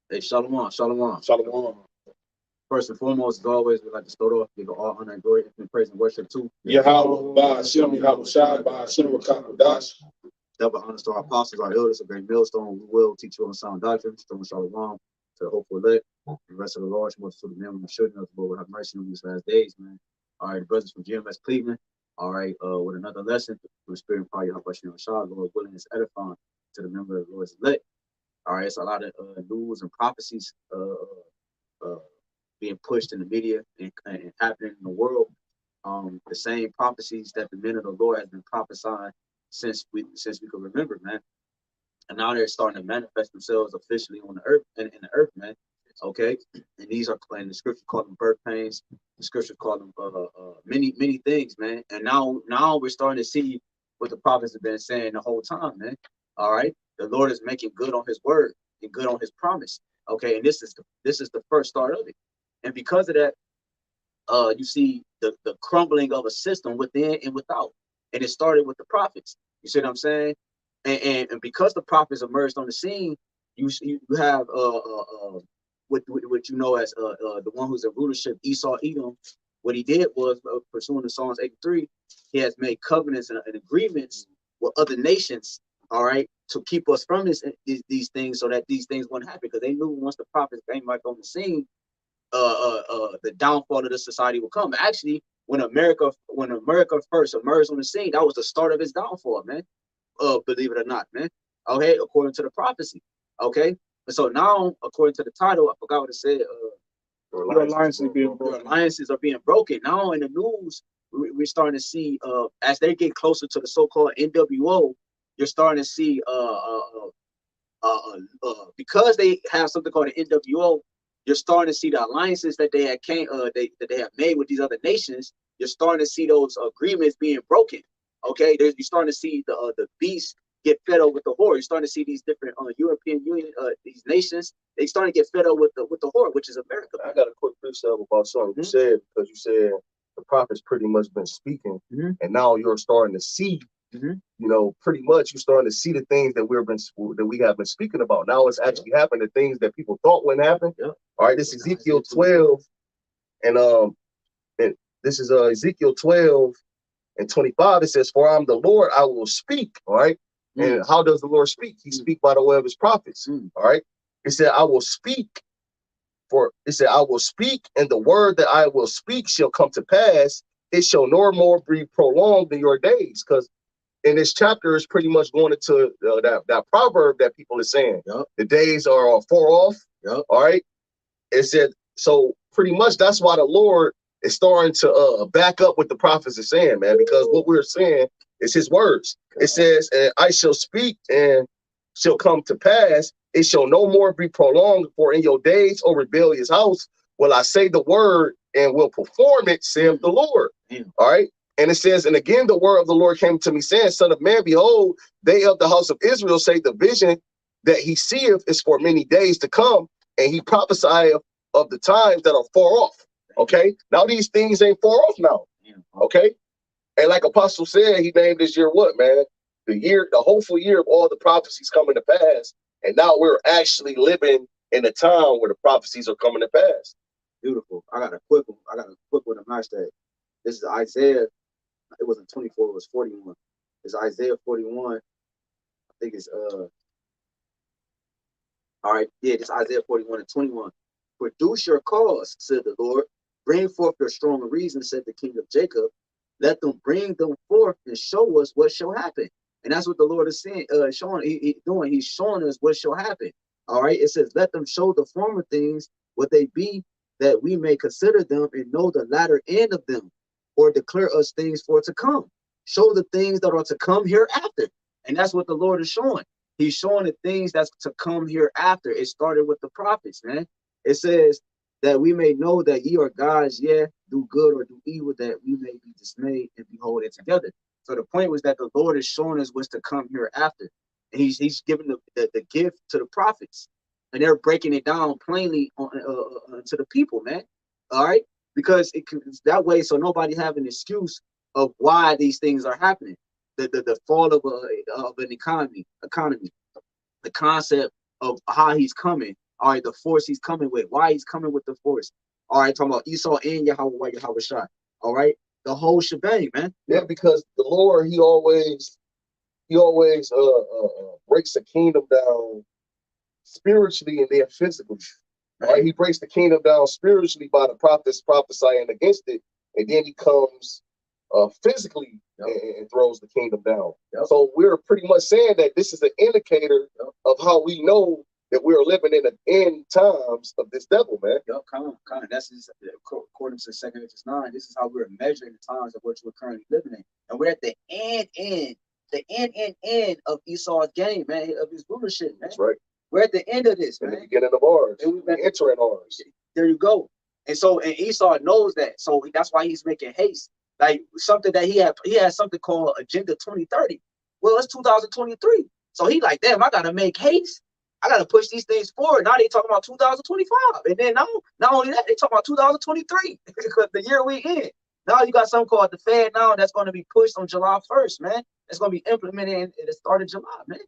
Hey, Shalom, Shalom. Shalom. First and foremost, as always, we'd like to start off, give all honor and glory and praise and worship to YAHAWAH, BAHASHAM, Rawchaa, BAHASHAM, HAQADASH. double honors to our apostles, our elders, a great millstone. We will teach you on sound doctrine, stone Shalom, to the hopeful elect, the rest of the large, most to the men and children of the Lord, have mercy on these last days, man. All right, the brothers from GMS Cleveland. All right, with another lesson from the Spirit and Power, YAHWASHI, Lord willing, is edifying to the member of the Lord's elect. All right, it's a lot of news and prophecies being pushed in the media and happening in the world. The same prophecies that the men of the Lord has been prophesying since we could remember, man. And now they're starting to manifest themselves officially on the earth, in the earth, man. Okay, and these are, and the scripture called them birth pains. The scripture called them many things, man. And now we're starting to see what the prophets have been saying the whole time, man. All right, the Lord is making good on His word and good on His promise. Okay, and this is the first start of it. And because of that, you see the crumbling of a system within and without. And it started with the prophets. You see what I'm saying? And because the prophets emerged on the scene, you have what you know as the one who's in rulership, Esau Edom. What he did was, pursuing the Psalms 83, he has made covenants and agreements with other nations, all right, to keep us from these things, so that these things wouldn't happen, because they knew once the prophets came back on the scene, the downfall of the society will come. Actually, when America first emerged on the scene, that was the start of its downfall, man. Believe it or not, man. Okay, according to the prophecy. Okay, and so now, according to the title, I forgot what it said. Your alliances being broken. Your alliances are being broken. Now in the news, we're starting to see, as they get closer to the so-called NWO, you're starting to see, because they have something called an NWO, you're starting to see the alliances that they have made with these other nations. You're starting to see those agreements being broken. Okay, you're starting to see the beast get fed up with the whore. You're starting to see these different European Union, these nations, they starting to get fed up with the whore, which is America. I got a quick precept about something you said, because you said the prophets pretty much been speaking, and now you're starting to see. You know, pretty much you're starting to see the things that we have been speaking about. Now it's actually happened. The things that people thought wouldn't happen. All right, this is Ezekiel 12, and this is Ezekiel 12 and 25. It says, "For I'm the Lord, I will speak." All right, and how does the Lord speak? He speak by the way of His prophets. All right, it said, "I will speak." I will speak, and the word that I will speak shall come to pass. It shall no more be prolonged in your days, because in this chapter is pretty much going into that proverb that people are saying. The days are far off. All right. It said, so pretty much that's why the Lord is starting to back up what the prophets are saying, man, because what we're saying is His words. It says, "I shall speak and shall come to pass. It shall no more be prolonged, for in your days, O rebellious house, will I say the word and will perform it, saith the Lord." All right. And it says, "And again, the word of the Lord came to me, saying, Son of man, behold, they of the house of Israel say the vision that he seeth is for many days to come, and he prophesieth of the times that are far off." Okay, now these things ain't far off now. Okay, and like Apostle said, he named this year what, man? The hopeful year of all the prophecies coming to pass. And now we're actually living in a time where the prophecies are coming to pass. Beautiful. I got a quick one to match that. This is Isaiah. It wasn't 24, it was 41. It's Isaiah 41. I think it's all right, yeah, it's Isaiah 41 and 21. "Produce your cause, said the Lord. Bring forth your strong reason, said the King of Jacob. Let them bring them forth and show us what shall happen." And that's what the Lord is saying, doing. He's showing us what shall happen. All right. It says, "Let them show the former things what they be, that we may consider them and know the latter end of them, or declare us things for to come." Show the things that are to come hereafter. And that's what the Lord is showing. He's showing the things that's to come hereafter. It started with the prophets, man. It says that we may know that ye are gods, yeah, do good or do evil, that we may be dismayed and behold it together. So the point was that the Lord is showing us what's to come hereafter. And he's giving the gift to the prophets. And they're breaking it down plainly to the people, man. All right? Because it's that way, so nobody have an excuse of why these things are happening. the fall of an economy, the concept of how he's coming. All right, the force he's coming with, why he's coming with the force. All right, talking about Esau and YAHWAH. All right, the whole shebang, man. Yeah, because the Lord, he always breaks the kingdom down spiritually and then physically. Right? He breaks the kingdom down spiritually by the prophets prophesying against it, and then he comes physically and throws the kingdom down. So we're pretty much saying that this is an indicator of how we know that we're living in the end times of this devil, man. Come on. That's according to 2 Corinthians 9. This is how we're measuring the times of which we're currently living in, and we're at the end of Esau's game, man, of his rulership, man. That's right. We're at the end of this, man. In the beginning of ours. And we're entering ours. There you go. And so, and Esau knows that. So that's why he's making haste. Like something that he had something called Agenda 2030. Well, it's 2023. So he like, damn, I gotta make haste. I gotta push these things forward. Now they talking about 2025. And then not only that, they talking about 2023, because the year we in. Now you got something called the Fed now that's going to be pushed on July 1st, man. It's going to be implemented at the start of July, man.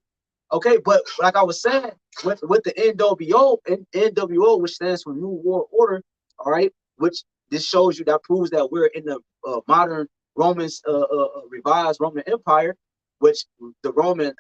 Okay, but like I was saying, with the NWO, which stands for New World Order, all right, which this shows you, that proves that we're in the modern Romans, revised Roman Empire, which the Roman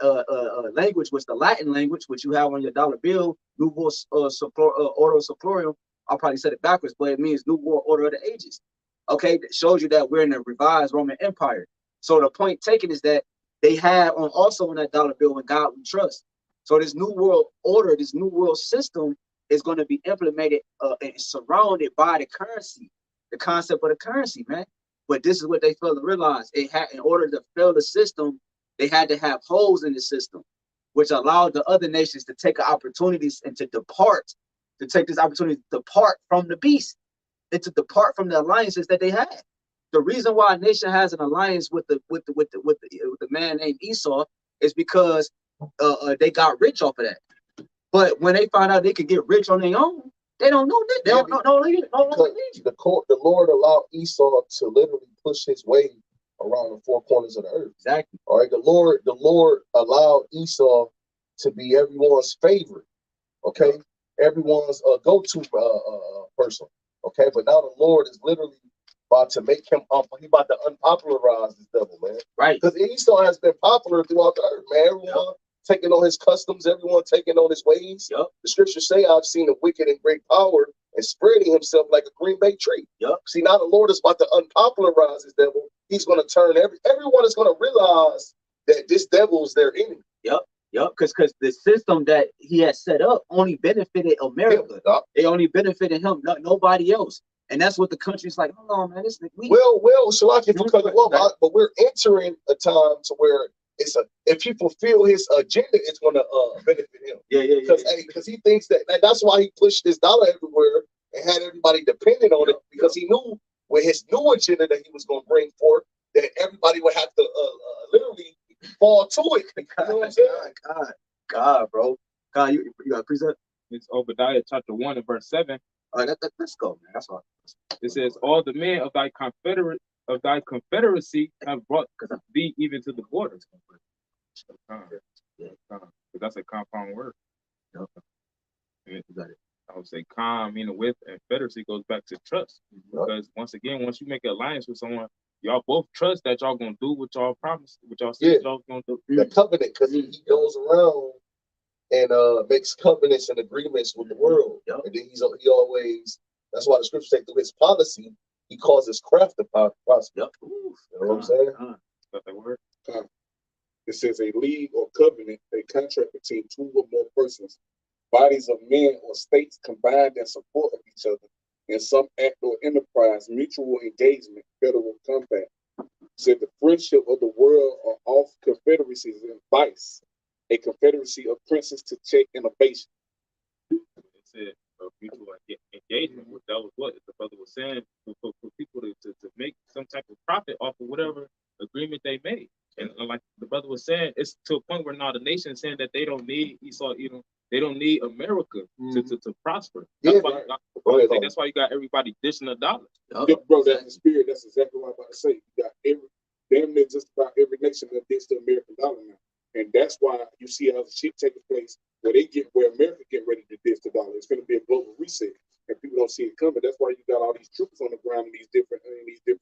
language was the Latin language, which you have on your dollar bill, Nouveau Ordo Supplorum. I probably said it backwards, but it means New World Order of the Ages. Okay, it shows you that we're in the revised Roman Empire. So the point taken is that they had also on that dollar bill, "In God we trust." So this new world order, this new world system is going to be implemented and surrounded by the currency, the concept of the currency, man. But this is what they failed to realize. In order to fail the system, they had to have holes in the system, which allowed the other nations to take opportunities and to take this opportunity to depart from the beast and to depart from the alliances that they had. The reason why a nation has an alliance with the man named Esau is because they got rich off of that. But when they find out they could get rich on their own, they don't know that. They don't know. The Lord allowed Esau to literally push his way around the four corners of the earth. Exactly. All right. The Lord allowed Esau to be everyone's favorite. Okay. Everyone's go-to person. Okay. But now the Lord is literally about to make him he about to unpopularize this devil, man. Right. Because Esau has been popular throughout the earth, man. Everyone taking on his customs, everyone taking on his ways. The scriptures say, "I've seen a wicked and great power and spreading himself like a green bay tree." See, now the Lord is about to unpopularize this devil. He's going to turn everyone is going to realize that this devil is their enemy. Because the system that he has set up only benefited America. It only benefited him, nobody else. And that's what the country's like. Hold on, man. Well, Shalaki, if you cut it off, but we're entering a time to where if he fulfill his agenda, it's going to benefit him. Because he thinks that's why he pushed this dollar everywhere and had everybody dependent on it, because he knew with his new agenda that he was going to bring forth that everybody would have to literally fall to it. You know what I'm saying? God, bro. God, you got a precept? It's Obadiah chapter 1 and verse 7. All right, let's go, man. That's all. It says, "All the men of thy confederacy have brought thee even to the borders." That's a compound word. You got it. I would say meaning with, and confederacy goes back to trust. Because once you make an alliance with someone, y'all both trust that y'all gonna do what y'all promised, what y'all said y'all gonna do. The covenant, because he goes around and makes covenants and agreements with the world. And then he always, that's why the scriptures say through his policy, he causes craft to prosper. You know what I'm saying? That's that word. It says a league or covenant, a contract between two or more persons, bodies of men or states combined in support of each other in some act or enterprise, mutual engagement, federal compact. Said the friendship of the world are off confederacies and vice, a confederacy of princes to check innovation. It said mutual engagement. That was what the brother was saying, for people to make some type of profit off of whatever agreement they made. And like the brother was saying, it's to a point where now the nation is saying that they don't need Esau, they don't need America to prosper. That's why you got everybody dishing a dollar. Bro, that's the spirit. That's exactly what I'm about to say. You got damn near just about every nation that gets the American dollar now. And that's why you see how the shit taking place where America getting ready to ditch the dollar. It's going to be a global reset, and people don't see it coming. That's why you got all these troops on the ground in these different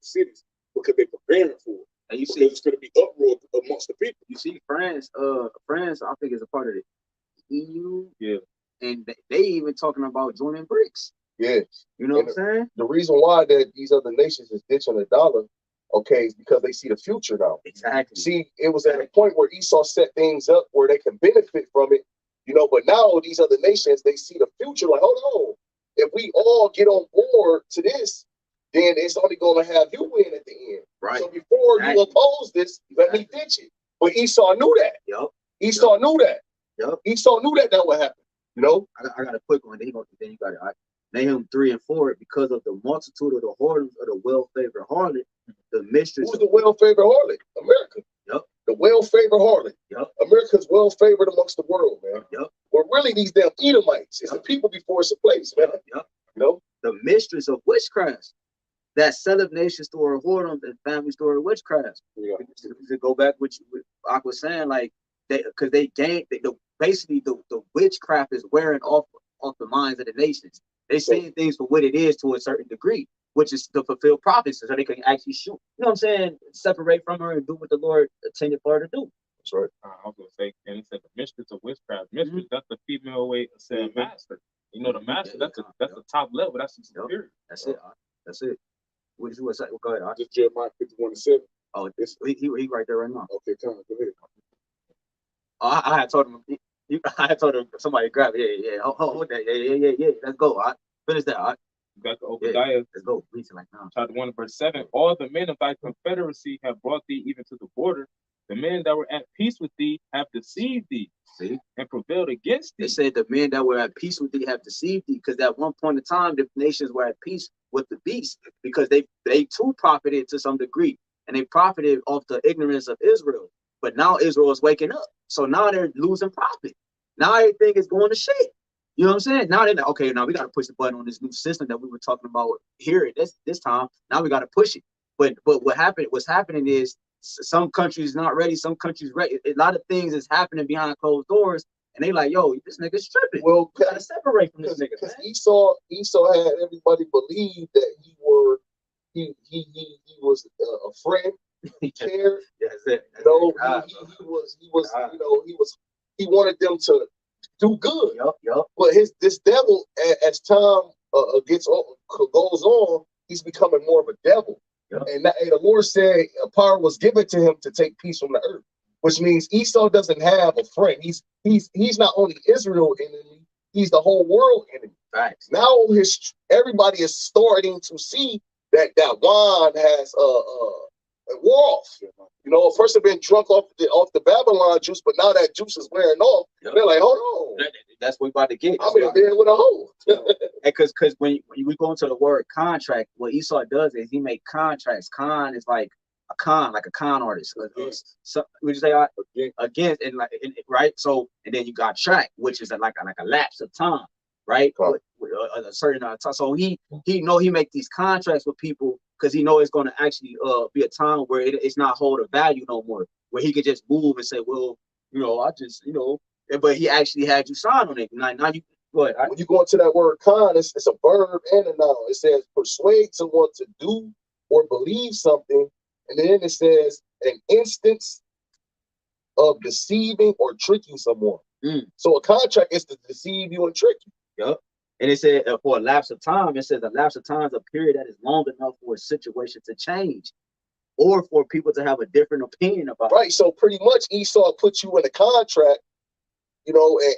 cities, because they're preparing for it. And you see, it's going to be uproar amongst the people. You see, France, I think is a part of the EU. Yeah. And they even talking about joining BRICS. Yes. You know what I'm saying? The reason why that these other nations is ditching the dollar, okay, is because they see the future now. Exactly. See, it was at a point where Esau set things up where they can benefit from it, you know, but now these other nations, they see the future like, hold on, if we all get on board to this, then it's only going to have you win at the end. Right. So before you oppose this, let me ditch it. But Esau knew that. Yep. Esau knew that. Yep. Esau knew that would happen. You know? I got a quick one. Then you got it. Right? Nahum 3 and 4, because of the multitude of the whoredoms of the well-favored harlot, the mistress. Who's the well-favored harlot? America. Yep. The well-favored harlot. Yep. America's well-favored amongst the world, man. Yep. Well, really, these damn Edomites. It's a people before it's a place, man. Yep. You know? The mistress of witchcraft, that selleth nations to her whoredoms and families to her witchcraft. Yeah. To go back what I was saying, like, because they gained, basically the witchcraft is wearing off the minds of the nations. They saying things for what it is to a certain degree, which is to fulfill prophecy, so they can actually shoot. You know what I'm saying? Separate from her and do what the Lord intended for her to do. That's right. I was gonna say, and it said the mistress of witchcraft. Mistress, that's the female way of saying master. You know, the master, that's the top level. That's the superior. That's it. That's it. What did you want to say? Well, go ahead. Just Jeremiah 51:7. Oh, he right there right now. Okay, come on, go ahead. Oh, I had told him. I had told him somebody grab it. Yeah. Hold that. Yeah. Let's go. All right. Finish that. All right. You got the Obadiah. Let's go. Read it like now. Chapter 1 verse 7. All the men of thy confederacy have brought thee even to the border. The men that were at peace with thee have deceived thee. See? And prevailed against thee. They said the men that were at peace with thee have deceived thee, because at one point in time the nations were at peace with the beast, because they too profited to some degree, and they profited off the ignorance of Israel. But now Israel is waking up, so now they're losing profit. Now everything is going to shit. You know what I'm saying? Now they're like, okay, now we got to push the button on this new system that we were talking about here at this time. Now we got to push it. But what's happening is some countries not ready, some countries ready. A lot of things is happening behind closed doors, and they like, yo, this nigga's tripping. Well, we gotta separate from this nigga. Because Esau had everybody believe that he was a friend. He cared. That's it. You know, he wanted them to do good. Yep. But this devil, as time goes on, he's becoming more of a devil. Yep. And the Lord said power was given to him to take peace from the earth, which means Esau doesn't have a friend. He's not only Israel enemy, he's the whole world enemy. Right. Now everybody is starting to see that wine has wore off. You know, a person been drunk off the Babylon juice, but now that juice is wearing off. Yep. They're like, hold on. That's what we about to get. I'm in there with a hoe. Because when we go into the word contract, what Esau does is he make contracts. Con is like a con artist. So we just say against and like right. So and then you got track, which is like a lapse of time, right? With a certain time. So he make these contracts with people because he know it's going to actually be a time where it's not hold a value no more, where he could just move and say, well, you know, I just, you know, but he actually had you sign on it. Now you go ahead. When you go into that word con, it's a verb and a noun. It says persuade someone to do or believe something, and then it says an instance of deceiving or tricking someone. So a contract is to deceive you and trick you. Yep. And it said for a lapse of time, it says a lapse of time is a period that is long enough for a situation to change or for people to have a different opinion about it. Right. So pretty much Esau puts you in a contract, you know, and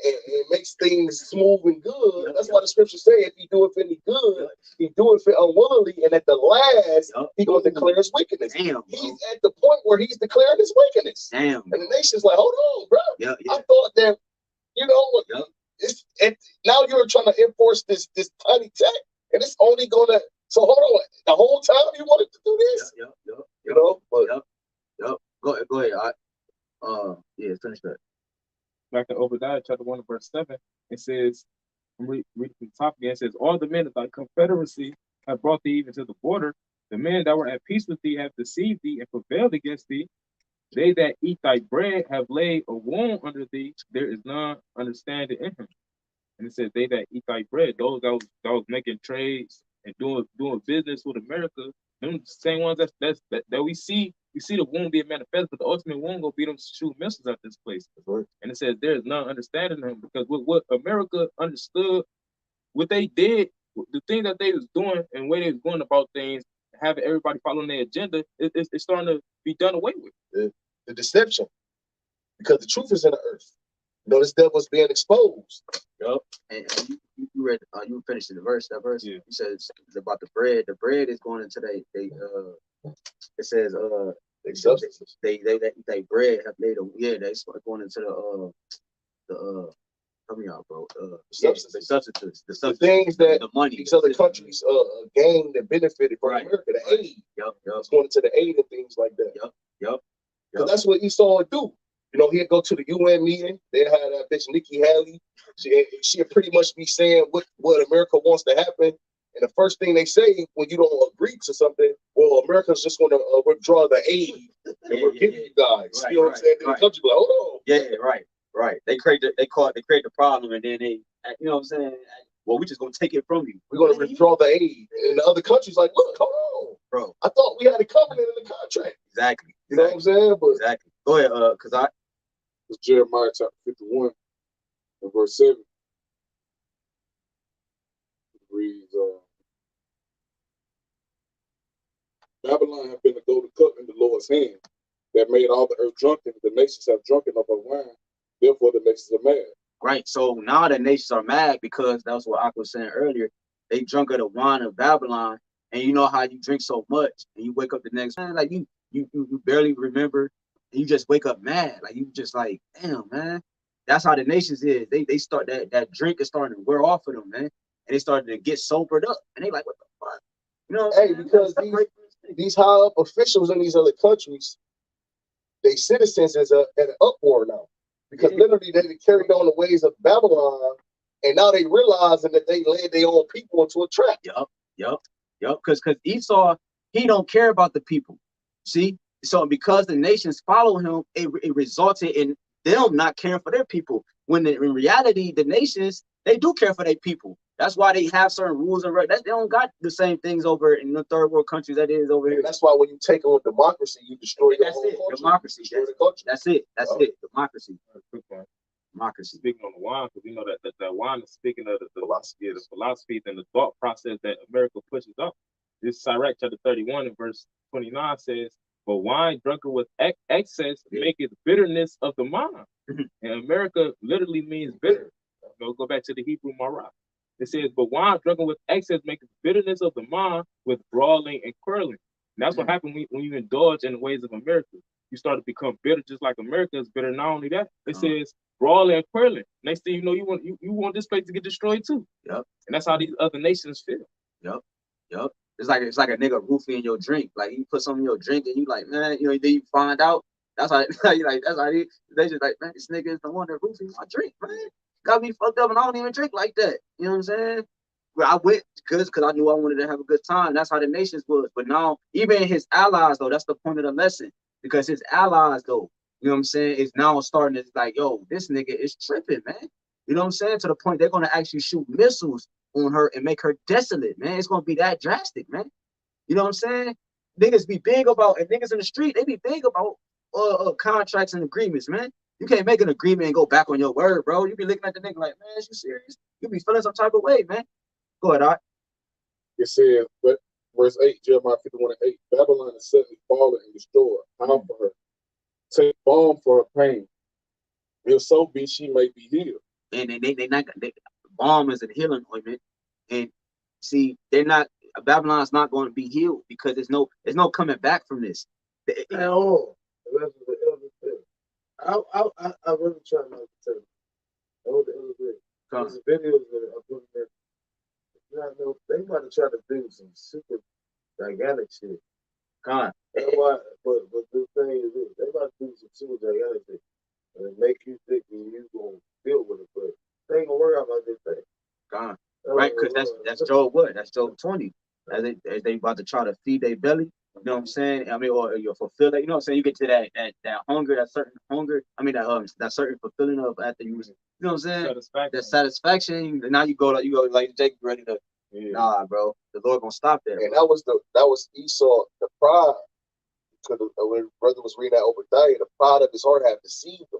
makes things smooth and good. Yep. That's why the scriptures say if he do it for any good, he do it for unwillingly, and at the last, he gonna declare his wickedness. Damn, he's at the point where he's declaring his wickedness. Damn. And the nation's like, hold on, bro. Yeah. I thought that, you know, now you're trying to enforce this tiny tech, and it's only gonna. So hold on, the whole time you wanted to do this, you know. But Go ahead. Yeah, finish that. Back to Obadiah chapter 1 verse 7, it says, read from the top again. It says, all the men of thy confederacy have brought thee even to the border. The men that were at peace with thee have deceived thee and prevailed against thee. They that eat thy bread have laid a wound under thee. There is none understanding in him. And it says, they that eat thy bread, those that was making trades and doing business with America, them same ones that we see the wound being manifested, but the ultimate wound gonna be them shoot missiles at this place. Right. And it says there is none understanding him, because what America understood, what they did, the things that they was doing and the way they was going about things, having everybody following their agenda, it's starting to be done away with. The deception, because the truth is in the earth. You know, this devil's being exposed. Yup. And you read, you finished the verse. That verse, Yeah. you said it's about the bread. The bread is going into it says Substances. they bread have made they going into help me out, bro. Substances. The things that the money these other countries gained and benefited from America, the aid. Yep. It's going into the aid and things like that. Yep. Because that's what Esau would do. You know, he'd go to the UN meeting. They had that bitch Nikki Haley. She'd pretty much be saying what America wants to happen. And the first thing they say when you don't agree to something, well, America's just going to withdraw the aid and we're giving you guys. You know what I'm saying? Then the country be like, hold on. Right. They create the problem, and then they, you know what I'm saying? Well, we just gonna take it from you. We're going to withdraw the aid. And the other country's like, look, hold on. Bro. I thought we had a covenant in the contract. Exactly. You know what I'm saying? But Exactly. Go ahead, because It's Jeremiah chapter 51 and verse 7. It reads, Babylon have been a golden cup in the Lord's hand that made all the earth drunken. The nations have drunken of her wine. Therefore, the nations are mad. Right. So now the nations are mad because that's what I was saying earlier. They drunk of the wine of Babylon, and you know how you drink so much, and you wake up the next man like you barely remember, and you just wake up mad, like you just like, damn, man. That's how the nations is. They start that drink is starting to wear off of them, man, and they starting to get sobered up, and they like, what the fuck, you know? hey, because these high up officials in these other countries, they citizens is at an uproar now. Because literally they carried on the ways of Babylon, and now they realizing that they led their own people into a trap. Yup. Because Esau, he don't care about the people. See? So because the nations follow him, it resulted in them not caring for their people. When in reality, the nations, they do care for their people. That's why they have certain rules and rights. They don't got the same things over in the third world countries that is over here. And that's why when you take on democracy, you destroy your whole country. Democracy. That's it. Democracy. Democracy. Speaking on the wine, because we know that wine is speaking of the philosophies and the thought process that America pushes up. This Sirach chapter 31 and verse 29 says, "But wine drunken with excess maketh bitterness of the mind." And America literally means bitter. Go back to the Hebrew marah. It says, "But wine drunken with excess maketh bitterness of the mind with brawling and quarreling." And that's what happened when you indulge in the ways of America. You start to become bitter, just like America is bitter. Not only that, it says brawling and quarreling. Next thing you know, you want this place to get destroyed too. Yep. And that's how these other nations feel. Yep. It's like a nigga roofing your drink. Like you put something in your drink and you like, man, you know, then you find out. That's how they just like, man, this nigga is the one that roofing my drink, man. Got me fucked up and I don't even drink like that. You know what I'm saying? But I went because I knew I wanted to have a good time. That's how the nations was. But now, even his allies, though, that's the point of the lesson. Because his allies, though, you know what I'm saying, is now starting to like, yo, this nigga is tripping, man. You know what I'm saying? To the point they're gonna actually shoot missiles on her and make her desolate, man. It's gonna be that drastic, man. You know what I'm saying? Niggas be big about, and niggas in the street, they be big about contracts and agreements, man. You can't make an agreement and go back on your word, bro. You be looking at the nigga like, man, is you serious? You be feeling some type of way, man. Go ahead, Art. It says, but verse 8, Jeremiah 51 and 8, Babylon is suddenly fallen and destroyed. How for her? Take balm for her pain. If so be she may be healed. And balm is a healing ointment. And see, Babylon's not going to be healed because there's no coming back from this. I really try not to tell you. I want the other day. There's videos that I put in there. They might have tried to do some super gigantic shit. God. But the thing is this, they might do some super gigantic shit and make you think that you gonna deal with it, but they ain't gonna work out like this thing. God. Right, because that's Job what? That's Job 20. as they about to try to feed their belly. You know what I'm saying? I mean, or you fulfill it. You know what I'm saying? You get to that hunger, that certain hunger. I mean, that certain fulfilling of after you was, you know what I'm saying? Satisfaction. That satisfaction. Now you go like Jake ready to. Yeah. Nah, bro. The Lord gonna stop that. And that was Esau, the pride. Because when brother was reading that Obadiah, the pride of his heart had deceived him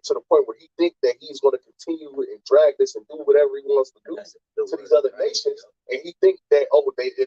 to the point where he think that he's going to continue and drag this and do whatever he wants to do to these other nations, and he think that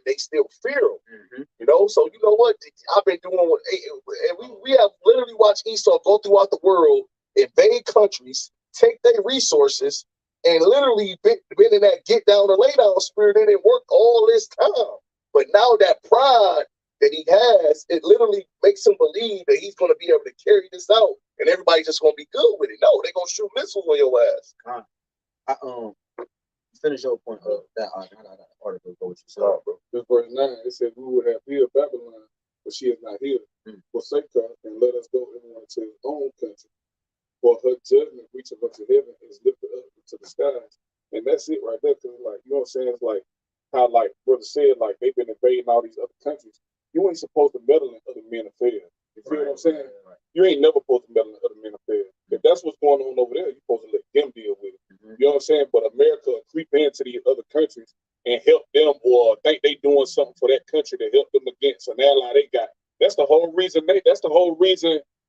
they still fear him, you know. So you know what? I've been doing what, and we have literally watched Esau go throughout the world, invade countries, take their resources, and literally been in that get down and lay down spirit, and it worked all this time. But now that pride that he has, it literally makes him believe that he's going to be able to carry this out, and everybody's just going to be good with it. No, they're going to shoot missiles on your ass. Finish your point of that article. Go what you said, bro. This verse 9, it said, "We would have healed Babylon, but she is not healed. Forsake her, and let us go everyone to his own country. For her judgment reacheth unto heaven, and is lifted up to the skies." And that's it right there. Because, like, you know what I'm saying? It's like how, like, brother said, like, they've been invading all these other countries. You ain't supposed to meddle in other men's affairs. You feel what I'm saying? Right. You ain't never supposed to meddle in other men's affairs. If that's what's going on over there, you're supposed to let them deal with it. You know what I'm saying? But America creep into these other countries and help them, or think they doing something for that country to help them against an ally they got. That's the whole reason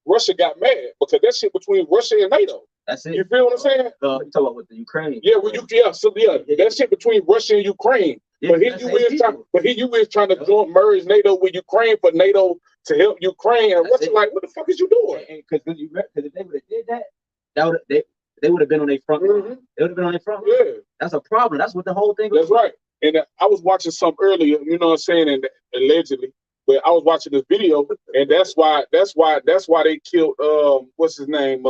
Russia got mad, because that shit between Russia and NATO. That's it. You feel what I'm saying? You talking about with the Ukraine? Yeah, well, that shit between Russia and Ukraine. Yeah, but here you is trying to merge NATO with Ukraine for NATO to help Ukraine, and Russia like, what the fuck is you doing? Because if they would have did that, they would have been on their front. They would have been on their front. Yeah, that's a problem. That's what the whole thing. That's right. And I was watching some earlier, you know what I'm saying, and allegedly. But I was watching this video, and that's why they killed what's his name,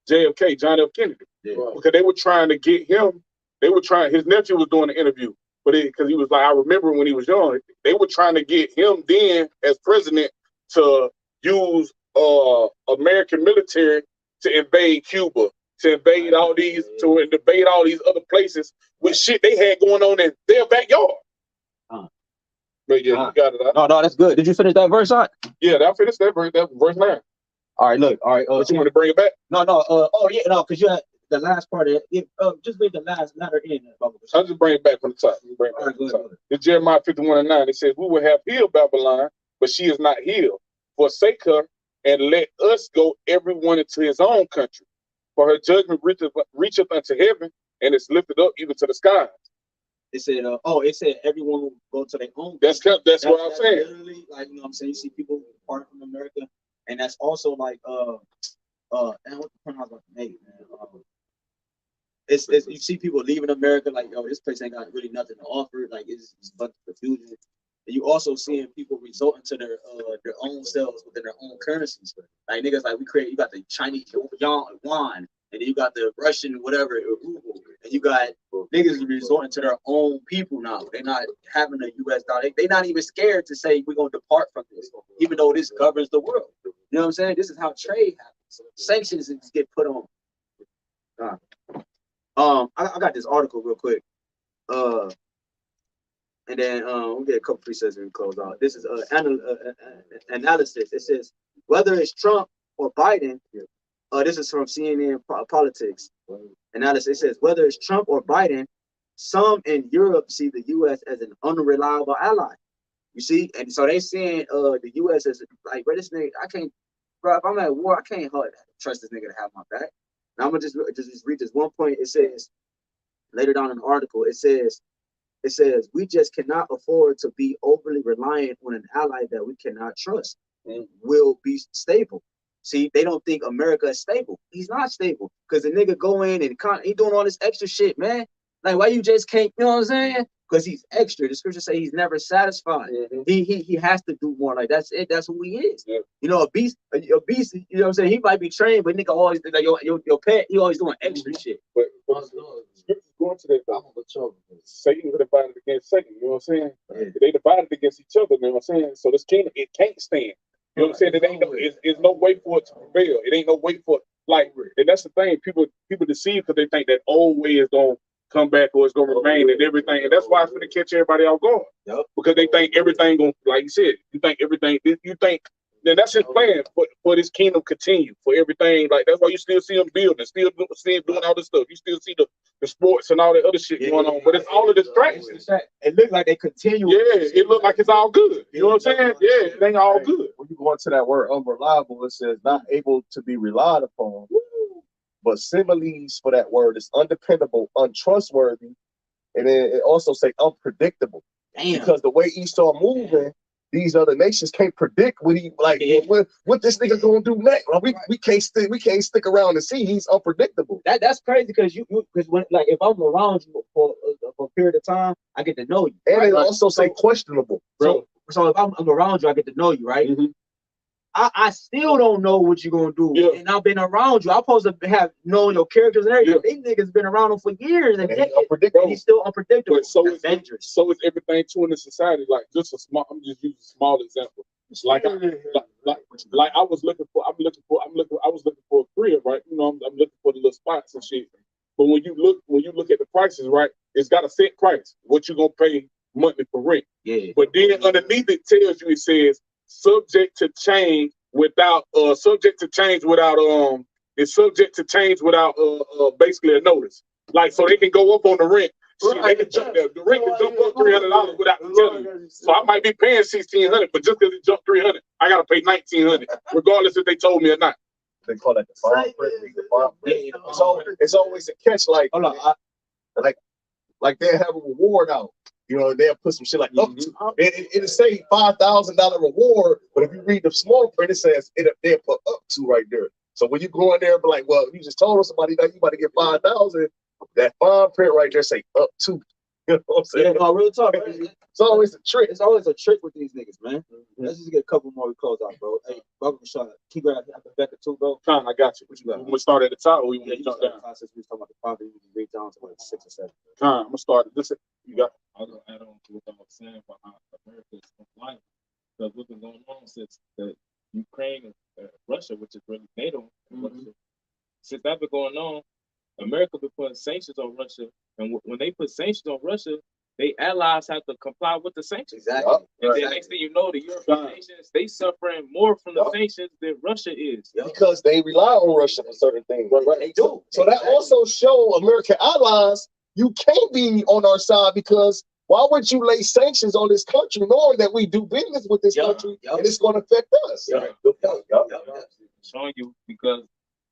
JFK, John F. Kennedy, because they were trying to get him. His nephew was doing an interview, but because he was like, I remember when he was young, they were trying to get him then as president to use American military to invade Cuba, to invade all these other places with shit they had going on in their backyard. But yeah, you got it out. No, that's good. Did you finish that verse out? Yeah, I finished that verse 9. All right, look. All right. But you want to bring it back? No. Because you had the last part of it. Just read the last letter in. I'll just bring it back from the top. It's Jeremiah 51:9. It says, "We will have healed Babylon, but she is not healed. Forsake her, and let us go everyone into his own country. For her judgment reacheth unto heaven, and it's lifted up even to the skies." It said everyone will go to their own. That's what I'm saying. Literally, like, you know what I'm saying? You see people depart from America, and that's also like and what the point I was about to make, man. It's you see people leaving America like, yo, this place ain't got really nothing to offer. Like, it's a bunch of confusion. And you also seeing people resorting to their own selves within their own currencies. Like, niggas, like, you got the Chinese yuan, and then you got the Russian whatever, ruble, and you got niggas resorting to their own people now. They're not having a U.S. dollar. They're not even scared to say we're gonna depart from this, even though this governs the world. You know what I'm saying? This is how trade happens. Sanctions get put on. I got this article real quick. And then we'll get a couple presets and close out. This is analysis. It says whether it's Trump or Biden. This is from CNN Politics Analysis. It says whether it's Trump or Biden, some in Europe see the U.S. as an unreliable ally. You see, and so they saying the U.S. is like, bro, this nigga, I can't, bro. If I'm at war, I can't trust this nigga to have my back. Now I'm gonna just read this one point. It says later down in the article, it says we just cannot afford to be overly reliant on an ally that we cannot trust and will be stable. See, they don't think America is stable. He's not stable because the nigga go in and he doing all this extra shit, man. Like, why you just can't, you know what I'm saying? Because he's extra. The scripture say he's never satisfied. He has to do more. Like, that's it. That's who he is. Yeah. You know, a beast. You know what I'm saying? He might be trained, but nigga always like your pet. He always doing extra shit. But scripture's going to that. Satan was divided against Satan. You know what I'm saying? Yeah. They divided against each other. You know what I'm saying? So this kingdom, it can't stand. You know what I'm saying? It's no way for it to prevail. It ain't no way for it. Like, and that's the thing. People deceive because they think that old way is gonna come back or it's gonna remain and everything. And that's why it's gonna catch everybody off guard. Yep. Because they think everything gonna, like you said, you think everything, you think, then that's his plan for this kingdom continue, for everything. Like, that's why you still see them building, still see him doing all this stuff. You still see the sports and all that other shit going on, but it's all a distraction. It looks like they continue. Yeah, it look like it's all good. You know what I'm saying? Yeah, it ain't all good. When you go into that word unreliable, it says not able to be relied upon. But similes for that word is undependable, untrustworthy, and then it also say unpredictable. Damn. Because the way Esau moving, these other nations can't predict what he what this nigga gonna do next. Like, we can't stick around and see. He's unpredictable. That's crazy because because when, like, if I'm around you for a period of time, I get to know you. And right? it also say questionable. So if I'm around you, I get to know you, right? Mm-hmm. I still don't know what you're gonna do, Yeah. and I've been around you. I'm supposed to have known your characters and everything. These niggas been around him for years and And he's unpredictable. and he's still unpredictable. But so That's is dangerous. so is everything too in the society. Like, just a small, I'm just using a small example. Like I was looking for a career, right? You know, I'm looking for the little spots and shit. But when you look at the prices, right, it's got a set price. What you gonna pay monthly for rent? Yeah. But then underneath it tells you, it says subject to change without it's subject to change without basically a notice. Like, so they can go up on the rent. Shit, they can jump there. The rent can jump up $300 without telling you. So I might be paying $1,600, but just because it jumped $300, I gotta pay $1,900, regardless if they told me or not. They call that the fine print. The fine print. It's always a catch. Like, hold on, like they have a reward out. You know, they'll put some shit like up to. It'll say $5,000 reward, but if you read the small print, it says they'll put up to right there. So when you go in there and be like, well, you just told somebody that you about to get 5,000, that fine print right there say up to. You know what I'm saying? Yeah, no, real talk. It's always a trick. It's always a trick with these niggas, man. Let's just get a couple more to close out, bro. Hey, Bubba Rashad, keep going back to 2, bro. Fine, I got you. What you got? We start at the top, or we want Yeah, to you jump start down? since we was talking about the property, we can read down to like 6 or 7. Fine, I'm gonna start. Listen, you got. I was gonna add on to what I was saying about how America's compliant. Because what's been going on since the Ukraine and Russia, which is really NATO, Russia, since that's been going on, America been putting sanctions on Russia, and when they put sanctions on Russia, they allies have to comply with the sanctions. Exactly. And then next thing you know, the European nations, they suffering more from the sanctions than Russia is. Because they rely on Russia for certain things. Right. They do. So that also show American allies you can't be on our side, because why would you lay sanctions on this country knowing that we do business with this country and it's going to affect us? Showing you, because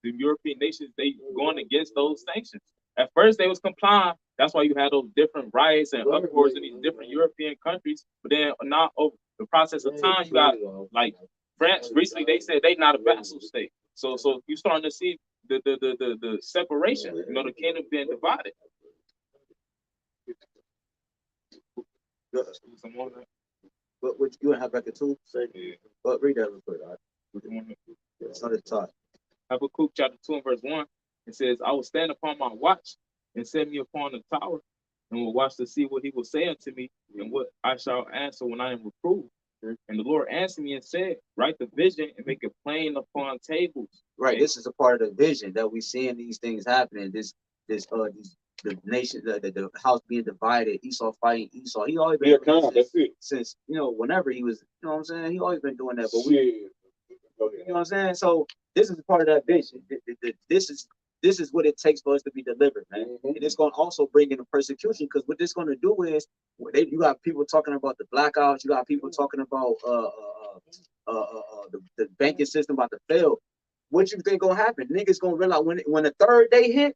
the European nations, they going against those sanctions. At first they was complying. That's why you had those different riots and uproars in these different European countries. But then now over the process of time, you got like France recently, they said they not a vassal state. So you starting to see the separation, you know, the kingdom being divided. But what you have back at 2? But read that real quick. All right. It's on the top. Habakkuk chapter 2 and verse 1. It says, I will stand upon my watch and set me upon the tower, and will watch to see what he will say unto me, and what I shall answer when I am reproved. And the Lord answered me and said, write the vision and make it plain upon tables. Right. This is a part of the vision that we seeing these things happening. The nation, the house being divided, Esau fighting Esau. He always been since, you know, whenever he was, you know what I'm saying? He always been doing that. But you know what I'm saying? So this is a part of that vision. This is what it takes for us to be delivered, man. And it's going to also bring in the persecution, because what this going to do is, you got people talking about the blackouts, you got people talking about the banking system about to fail. What you think gonna happen? Niggas gonna realize when the third day hit,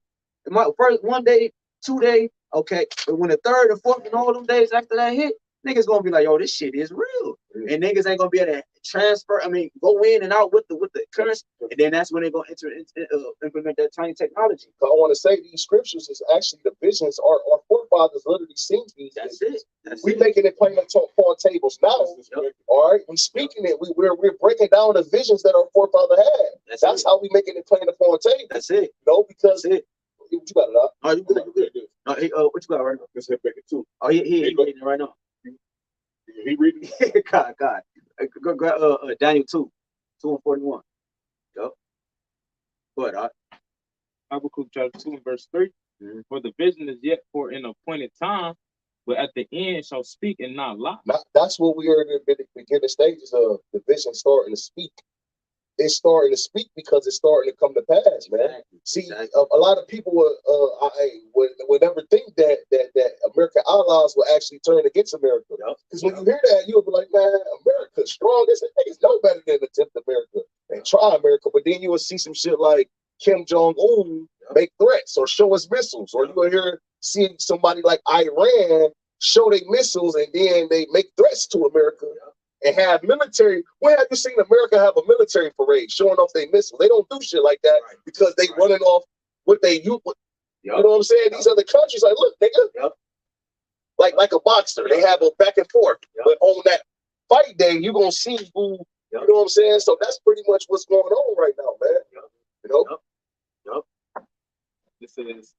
first 1 day, 2 day, okay, but when the third and fourth and all them days after that hit, niggas gonna be like, yo, this shit is real. And niggas ain't gonna be able to transfer, go in and out with the currency, and then that's when they're gonna implement that tiny technology. So I want to say these scriptures is actually the visions our forefathers literally seen these. That's it. We making it plain upon tables now. All right, we speaking it. We're breaking down the visions that our forefather had. That's how we making it plain upon tables. That's it. No, because that's it. You got it up. Oh, you good? You good? No, what you got right now? Let's head back at 2. Oh, he reading it right now. He reading. God. Go, Daniel 2 and 41. Go. Go ahead, all right. Habakkuk chapter 2 and verse 3. For the vision is yet for an appointed time, but at the end shall speak and not lie. That's what we are in the beginning stages of. The vision starting to speak. It's starting to speak because it's starting to come to pass, man. Exactly. See, a lot of people would never think that American allies will actually turn against America. Because when you hear that, you'll be like, man, America's strong. They say niggas know better than to tempt America and try America. But then you will see some shit like Kim Jong-un make threats or show us missiles, or you will see somebody like Iran show their missiles and then they make threats to America. And have military. When have you seen America have a military parade showing off their missiles? They don't do shit like that because they running off what they use. You know what I'm saying? These other countries like, look, nigga, like a boxer, they have a back and forth. But on that fight day, you gonna see who. You know what I'm saying? So that's pretty much what's going on right now, man. You know. This is.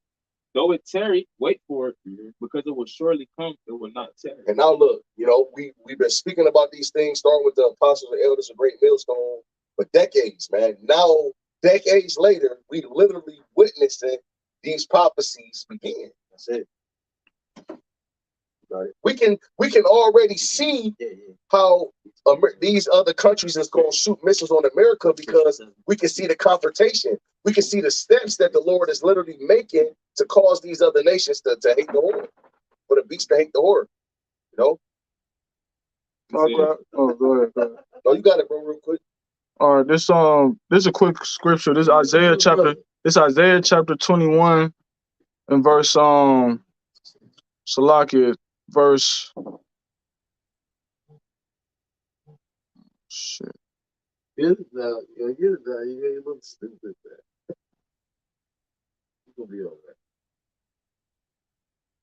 Though it tarry, wait for it, because it will surely come, it will not tarry. And now look, you know, we've been speaking about these things, starting with the apostles and elders of Great Millstone for decades, man. Now, decades later, we literally witnessing these prophecies begin. That's it. We can already see how these other countries is going to shoot missiles on America because we can see the confrontation. We can see the steps that the Lord is literally making to cause these other nations to hate the Lord, for the beast to hate the Lord. You know? Oh, go ahead. No, you got it, bro, real quick. All right, this is a quick scripture. This Isaiah chapter 21 and verse Salakia, verse shit. Get it down. You get it down. You look stupid there. You're gonna be all right.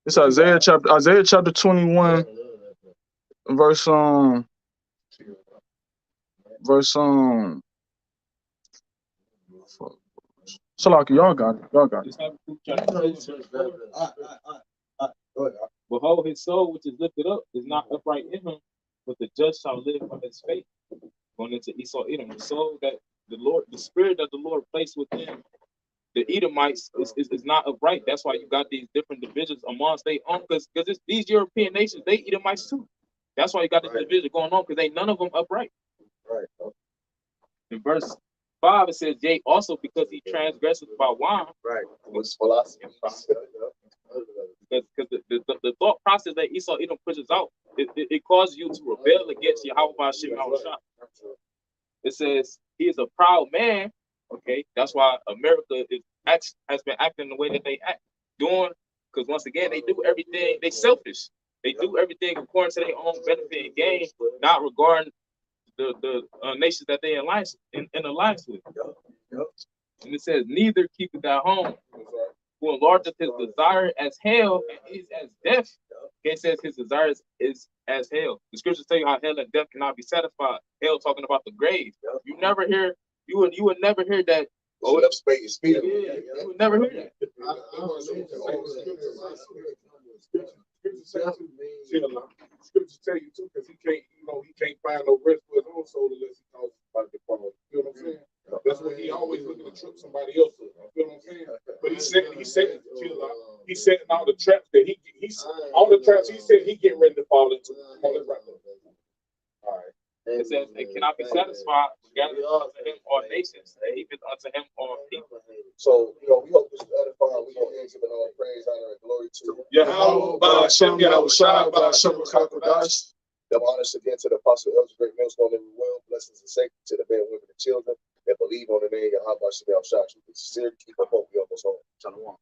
It's Isaiah chapter 21, verse Salakia, y'all got it. Behold, his soul which is lifted up is not upright in him, but the just shall live from his faith. Going into Esau Edom, the soul that the spirit that the Lord placed within the Edomites is not upright. That's why you got these different divisions amongst their own, because these European nations, they Edomites too. That's why you got this division going on, because ain't none of them upright. Right. In verse 5, it says, yea, also because he transgressed by wine. Right. What's philosophy? Because the thought process that Esau Edom pushes out, it causes you to rebel against YAHWASHI. It says he is a proud man. Okay, that's why America has been acting the way that they act, because once again they do everything, they selfish. They do everything according to their own benefit and gain, not regarding the nations that they in alliance with. And it says, neither keepeth thy home, who enlargeth his desire as hell and is as death. Okay, it says his desire is as hell. The scriptures tell you how hell and death cannot be satisfied. Hell talking about the grave. You never hear, you would never hear that. Oh, enough space. You would never hear that. Scriptures tell you too, because he can't find no rest for his own soul unless he calls somebody to follow. You know what I'm saying? That's why he always looking to trip somebody else up. You know what I'm saying? But he's setting all the traps that all the traps he said he getting ready to fall into. All right. It says it cannot be satisfied regardless unto him or nations, even unto him or people. So, we hope this is edifying. We're going to end giving all praise, honor, and glory to Yahawah, BAHASHAM, YAHAWASHI, BAHASHAM, HAQADASH. Them honors again to the apostle elders, great millstone, every well, blessings and safety to the men, women, and children that believe on the name Yahawah, Shemel Shach. Sincere, keep up hope, we almost home. Shalom.